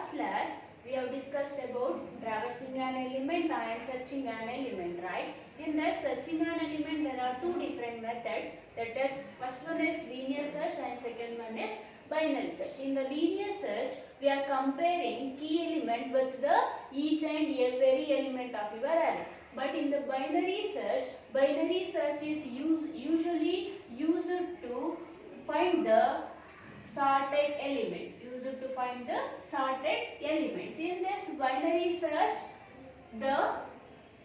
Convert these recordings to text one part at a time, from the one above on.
last class we have discussed about traversing an element and searching an element, right? In that searching an element there are two different methods. That is, first one is linear search and second one is binary search. In the linear search we are comparing key element with the each and every element of your array. But in the binary search is usually used to find the sorted element. Used to find the sorted elements. In this binary search,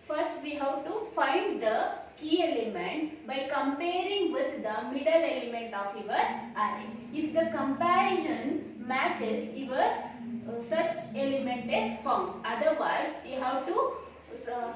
first we have to find the key element by comparing with the middle element of your array. If the comparison matches, your search element is found. Otherwise, you have to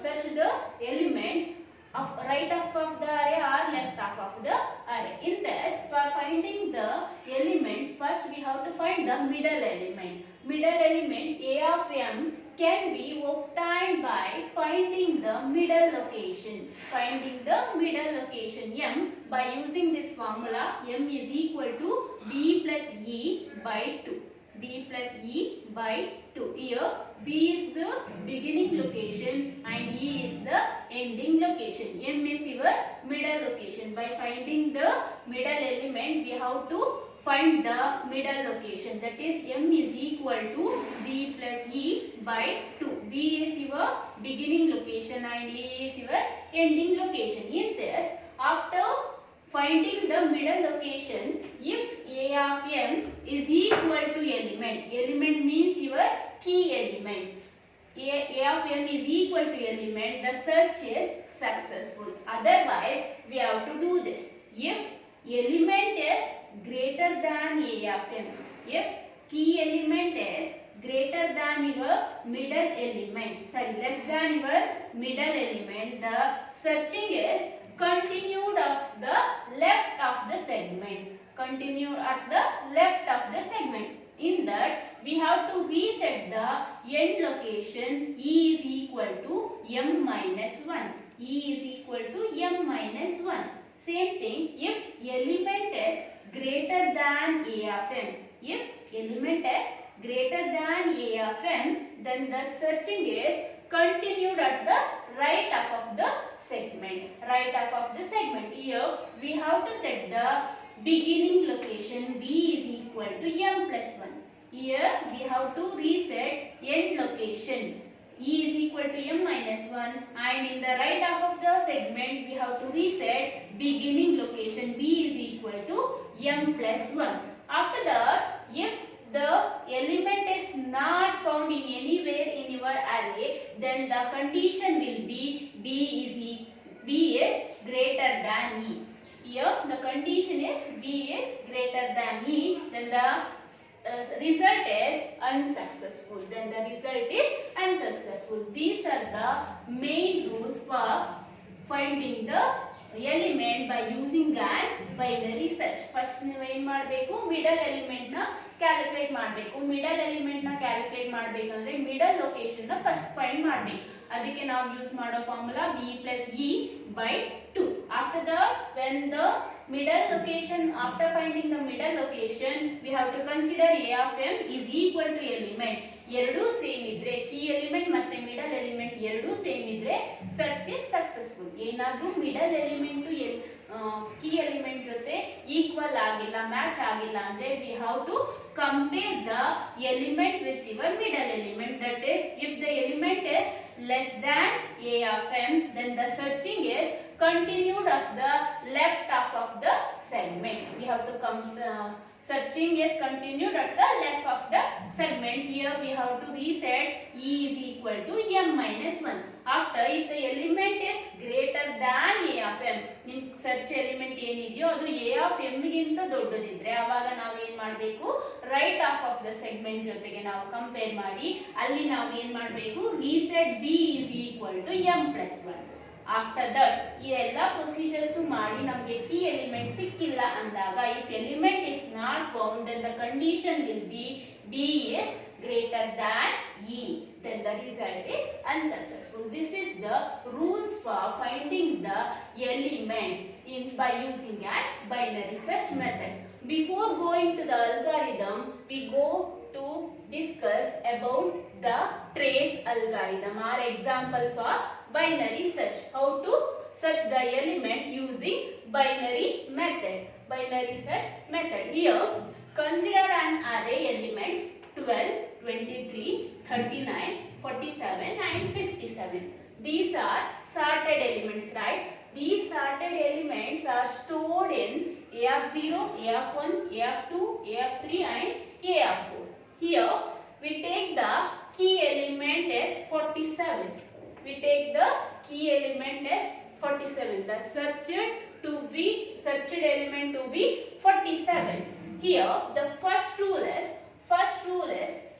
search the element of right half of the array or left half of the array. In this, for finding the element, first we have to find the middle element. Middle element A of m can be obtained by finding the middle location. Finding the middle location m by using this formula, m is equal to b plus e by 2. B plus E by 2. Here B is the beginning location and E is the ending location. M is your middle location. By finding the middle element, we have to find the middle location. That is, M is equal to B plus E by 2. B is your beginning location and E is your ending location. In this, after finding the middle location, if A of m is equal to element means your key element. A of m is equal to element, the search is successful. Otherwise, we have to do this. If element is greater than A of m, if key element is greater than your middle element, less than your middle element, the searching is continued at the left of the segment. Continued at the left of the segment. In that, we have to reset the end location. E is equal to m minus 1. E is equal to m minus 1. Same thing, if element is greater than A of m. If element is greater than A of m, then the searching is continued at the right half of the segment. Right half of the segment. Here we have to set the beginning location. B is equal to m plus 1. Here we have to reset end location. E is equal to m minus 1, and in the right half of the segment we have to reset beginning location. B is equal to m plus 1. After that, if the element is not found in anywhere in your array, then the condition will be B is greater than E. Here the condition is B is greater than E, then the result is unsuccessful. Then the result is unsuccessful. These are the main rules for finding the element by using an binary search. First ನೀವು ಏನು ಮಾಡಬೇಕು, middle element ನ calculate ಮಾಡಬೇಕು. Middle element ನ calculate ಮಾಡಬೇಕಂದ್ರೆ middle location ನ first find ಮಾಡಬೇಕು. ಅದಕ್ಕೆ ನಾವು ಯೂಸ್ ಮಾಡೋ formula b plus e by 2. After that, when the middle location, after finding the middle location, we have to consider A of m is equal to element. ಎರಡೂ same ಇದ್ರೆ, key element ಮತ್ತೆ middle element ಎರಡೂ same ಇದ್ರೆ search is successful. ಏನಾದ್ರೂ middle element key element ಜೊತೆ equal ಆಗಿಲ್ಲ, match ಆಗಿಲ್ಲ ಅಂದ್ರೆ we have to compare the element with your middle element. That is, if the element is less than A of m, then the searching is continued of the left half of the segment. We have to searching is continued at the left of the segment. Here we have to reset E is equal to m minus 1. After, if the element is greater than A of m, means search element ಏನಿದೆಯೋ ಅದು A of m ಗಿಂತ ದೊಡ್ಡದಿದ್ರೆ ಆವಾಗ ನಾವು ಏನು ಮಾಡಬೇಕು, right half of the segment ಜೊತೆಗೆ ನಾವು compare ಮಾಡಿ ಅಲ್ಲಿ ನಾವು ಏನು ಮಾಡಬೇಕು, reset B is equal to m plus 1. After that ಈ ಎಲ್ಲ ಪ್ರೊಸೀಜರ್ಸ್ ಮಾಡಿ ನಮಗೆ ಕೀ ಎಲಿಮೆಂಟ್ ಸಿಕ್ಕಿಲ್ಲ ಅಂದಾಗ, if element is not found, then the condition will be B is greater than E. Then the result is unsuccessful. This is the rules for finding the element by using a binary search method. Before going to the algorithm, we go to discuss about the trace algorithm or example for binary search. How to search the element using binary method. Binary search method. Here, consider an array elements 12, 23, 39, 47 and 57. These are sorted elements, right? These sorted elements are stored in AF0, AF1, AF2, AF3 and AF4. Here we take the key element as 47. We take the key element as 47. The searched element to be 47. Here the first rule is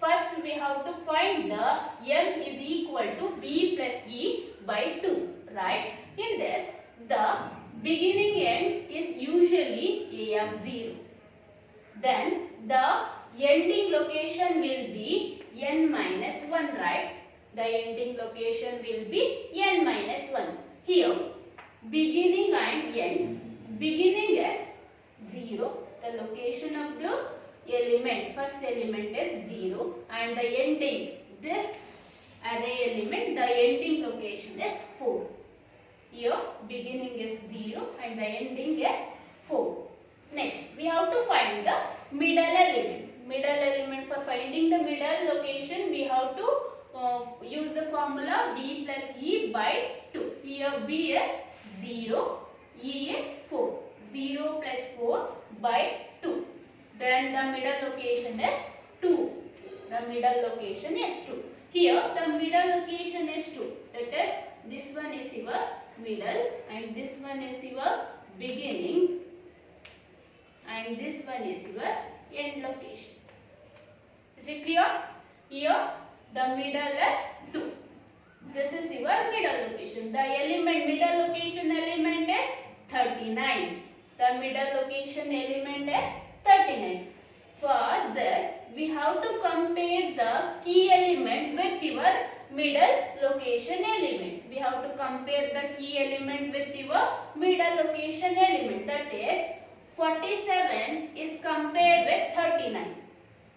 first we have to find the m is equal to b plus e by 2, right? In this, the beginning end is usually AF0. Then the ending location will be n minus 1, right? The ending location will be n minus 1. Here, beginning and end. Beginning is 0. The location of the element, first element is 0, and the ending, this array element, the ending location is 4. Here, beginning is 0 and the ending is 4. Next, we have to find the middle element. Middle element, for finding the middle location, we have to use the formula b plus e by 2. Here, b is 0, e is 4. 0 plus 4 by 2. Then the middle location is 2. The middle location is 2. Here, the middle location is 2. That is, this one is your middle and this one is your beginning and this one is your end location. Is it clear? Here the middle is 2. This is your middle location. The middle location element is 39. The middle location element is 39. For this, we have to compare the key element with your middle location element. We have to compare the key element with your middle location element. That is, 47 is compared with 39.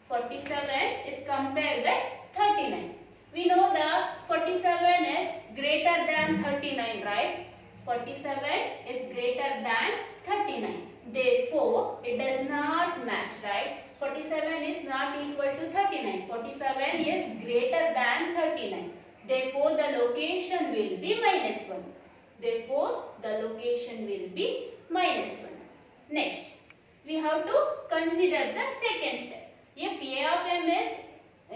47 is compared with 39. We know that 47 is greater than 39, right? 47 is greater than 39. Therefore, it does not match, right? 47 is not equal to 39. 47 is greater than 39. Therefore, the location will be minus 1. Therefore, the location will be minus 1. Next, we have to consider the second step. If A of m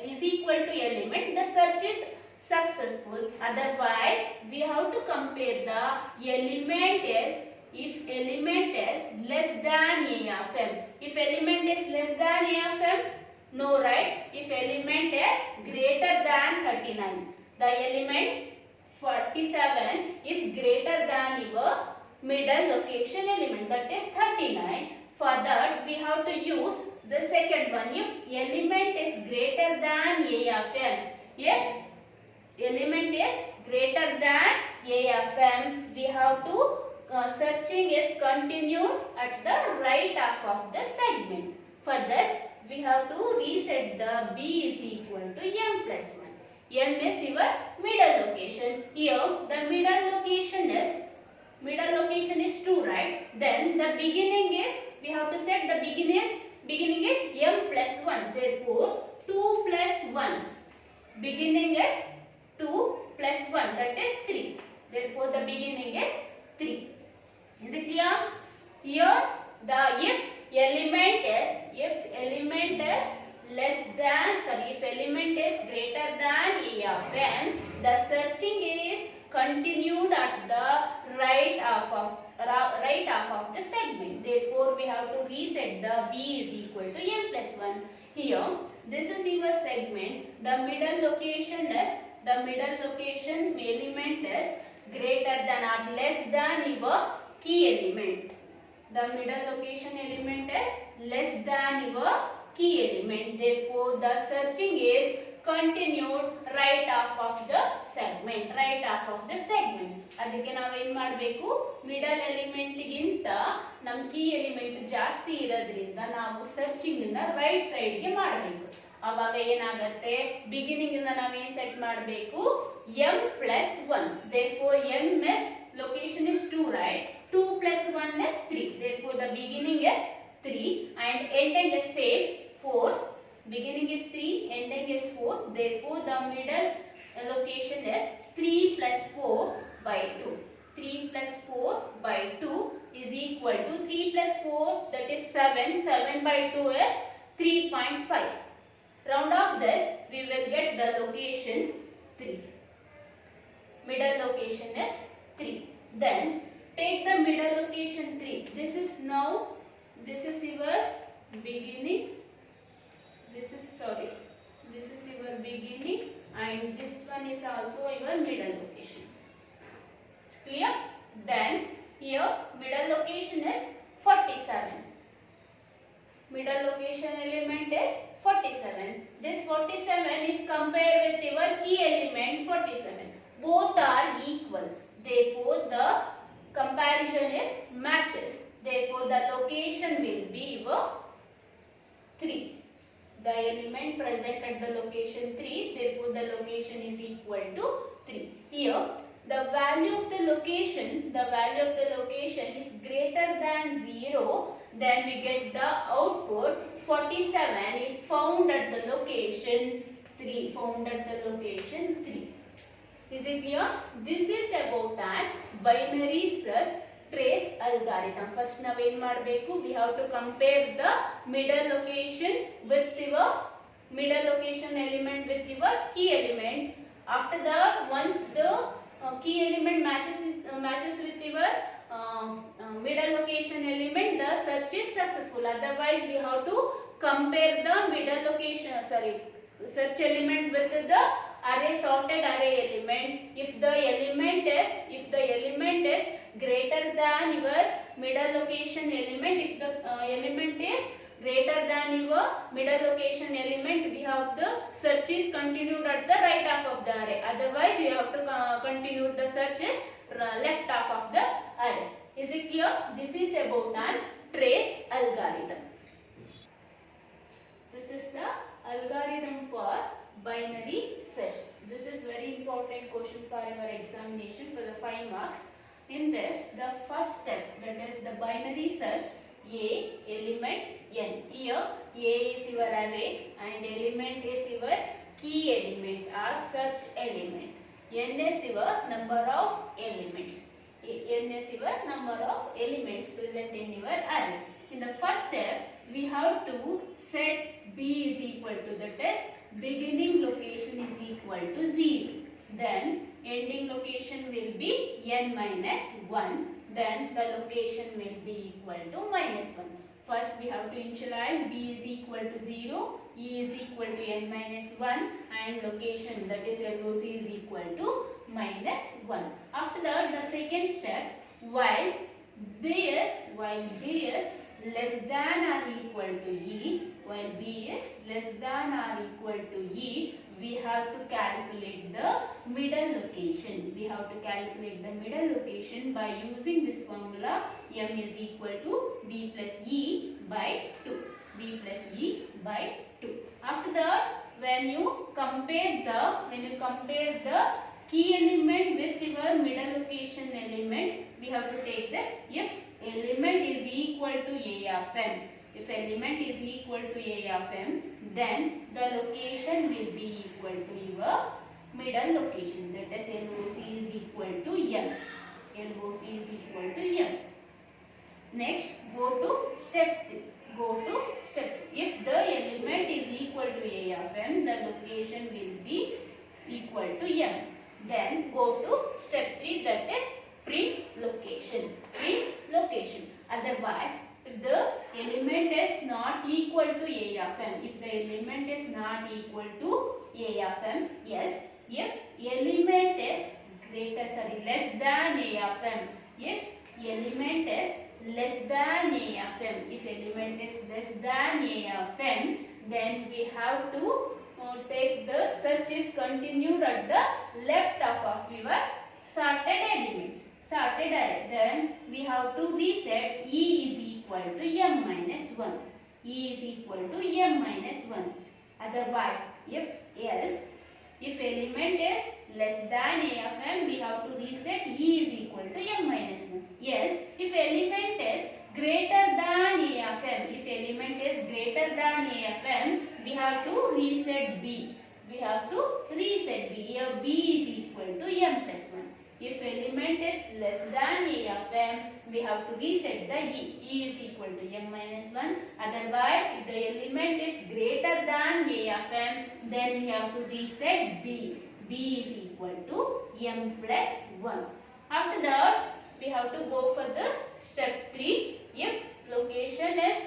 is equal to element, the search is successful. Otherwise, we have to compare the element is, if element is less than A of m. If element is less than A of m, no, right? If element is greater than 39, the element 47 is greater than your middle location element, that is 39. For that, we have to use the second one. If element is greater than A of m, if element is greater than A of m, we have to searching is continued at the right half of the segment. For this, we have to reset the b is equal to m plus 1. M is your middle location. Here, the middle location is 2, right? Then the beginning is, we have to set the beginning is m plus 1. Therefore, 2 plus 1. Beginning is 2 plus 1, that is 3. Therefore, the beginning is 3. Is it clear? Here, the if element is greater than A of m, the searching is continued at the right half of the segment. Therefore, we have to reset the b is equal to m plus 1. Here, this is your segment. The middle location element is greater than or less than your key element. The middle location element is less than your key element. Therefore, the searching is continued right half of the segment. ಅದಕ್ಕೆ ನಾವು ಏನು ಮಾಡಬೇಕು, middle element ಗಿಂತ ನಮ್ಮ key element ಜಾಸ್ತಿ ಇರೋದ್ರಿಂದ ನಾವು searching ಅನ್ನು ರೈಟ್ ಸೈಡ್ ಗೆ ಮಾಡಬೇಕು. ಅವಾಗ ಏನಾಗುತ್ತೆ ಬಿಗಿನಿಂಗ್ ಇಂದ ನಾವೇನ್ ಸೆಟ್ ಮಾಡಬೇಕು m plus 1 therefore m is location is 2 right 2 plus 1 is 3 therefore the beginning is 3 and ending is same 4 beginning is 3 ending is 4 therefore the middle location is 3 plus 4 by 2 3 plus 4 by 2 is equal to 3 plus 4 that is 7 7 by 2 is 3.5 round off this we will get the location 3 middle location is 3 then take the middle location 3 this is your beginning this is your beginning and this one is also your middle location. It's clear? Then here middle location is 47. Middle location element is 47. This 47 is compared with your key element 47. Both are equal. Therefore the comparison is matches. Therefore the location will be your 3. The element present at the location 3, therefore the location is equal to 3. Here the value of the location is greater than 0, then we get the output 47 is found at the location 3. Is it clear? This is about an binary search trace algorithm. First now ಏನು ಮಾಡಬೇಕು we have to compare the middle location element with your key element. After that once the key element matches with your middle location element the search is successful. Otherwise we have to compare the search element with the sorted array element. If the element is greater than your middle location element, if the element is greater than your middle location element, we have the search is continued at the right half of the array. Otherwise we have to continue the search is left half of the array. Is it clear? This is about an trace algorithm. This is the algorithm for binary search. This is very important question for your examination for the 5 marks. In this, the first step, that is the binary search, A element n. Here A is your array and element is your key element or search element. N is your number of elements. N is your number of elements present in your array. In the first step, we have to set B is equal to, that is beginning location is equal to 0. Then ending location will be n minus 1. Then the location will be equal to minus 1. First we have to initialize B is equal to 0, E is equal to n minus 1 and location that is LOC is equal to minus 1. After that the second step, while B is less than or equal to E, while B is less than or equal to E, we have to calculate the middle location. We have to calculate the middle location by using this formula m is equal to B plus E by 2. B plus E by 2. After that, when you compare the key element with your middle location element, we have to take this if element is equal to A of m. If element is equal to A of m, then the location will be equal to your middle location. That is LOC is equal to m. LOC is equal to m. Next, go to step 3. If the element is equal to A of m, the location will be equal to m. Then go to step 3, that is print location. Otherwise, if the element is not equal to A of m, if the element is not equal to A of m, yes, if element is less than A of m, if element is less than A of m, if element is less than A of m, then we have to take the search is continued at the left half of your sorted elements. Sorted array. Then we have to reset E is equal to m minus 1. E is equal to m minus 1. Otherwise, if else, if element is less than a of m, we have to reset e is equal to m minus 1. Yes, if element is greater than a of m, if element is greater than a of m, we have to reset b. We have to reset b. Here b is equal to m plus 1. If element is less than a of m, we have to reset the e. E is equal to m minus 1. Otherwise, if the element is greater than a of m, then we have to reset b. B is equal to m plus 1. After that, we have to go for the step 3. If location is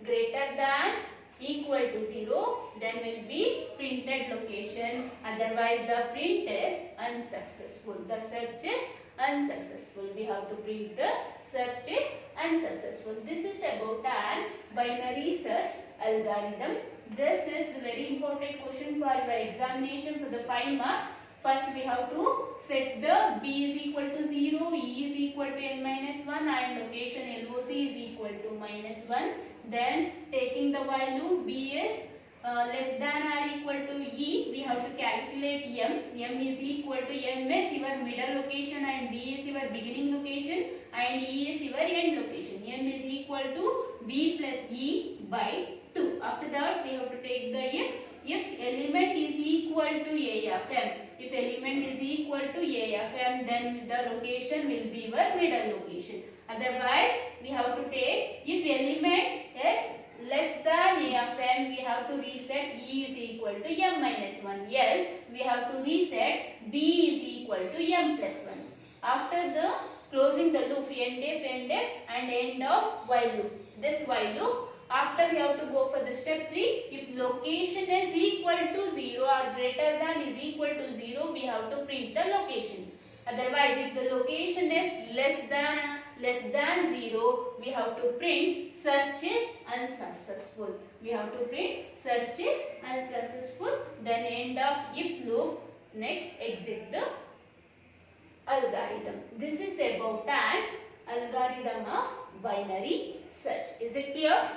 greater than equal to 0, then will be printed location. Otherwise, the print is unsuccessful. The search is unsuccessful. We have to print the search is unsuccessful. This is about an binary search algorithm. This is a very important question for your examination for the 5 marks. First, we have to set the b is equal to 0, e is equal to n minus 1 and location LOC is equal to minus 1. Then, taking the value b is less than or equal to e, we have to calculate m. M is equal to m is your middle location and b is your beginning location and e is your end location. M is equal to b plus e by 2. After that, we have to take the if element is equal to a of m. If element is equal to a of m, then the location will be your middle location. Otherwise, we have to take if element is less than a of m, we have to reset e is equal to m minus 1. Yes, we have to reset b is equal to m plus 1. After the closing the loop, end if and end of while loop. This while loop. After we have to go for the step 3. If location is equal to 0 or greater than is equal to 0, we have to print the location. Otherwise, if the location is less than 0, we have to print search is unsuccessful. We have to print search is unsuccessful. Then end of if loop. Next, exit the algorithm. This is about an algorithm of binary search. Is it clear?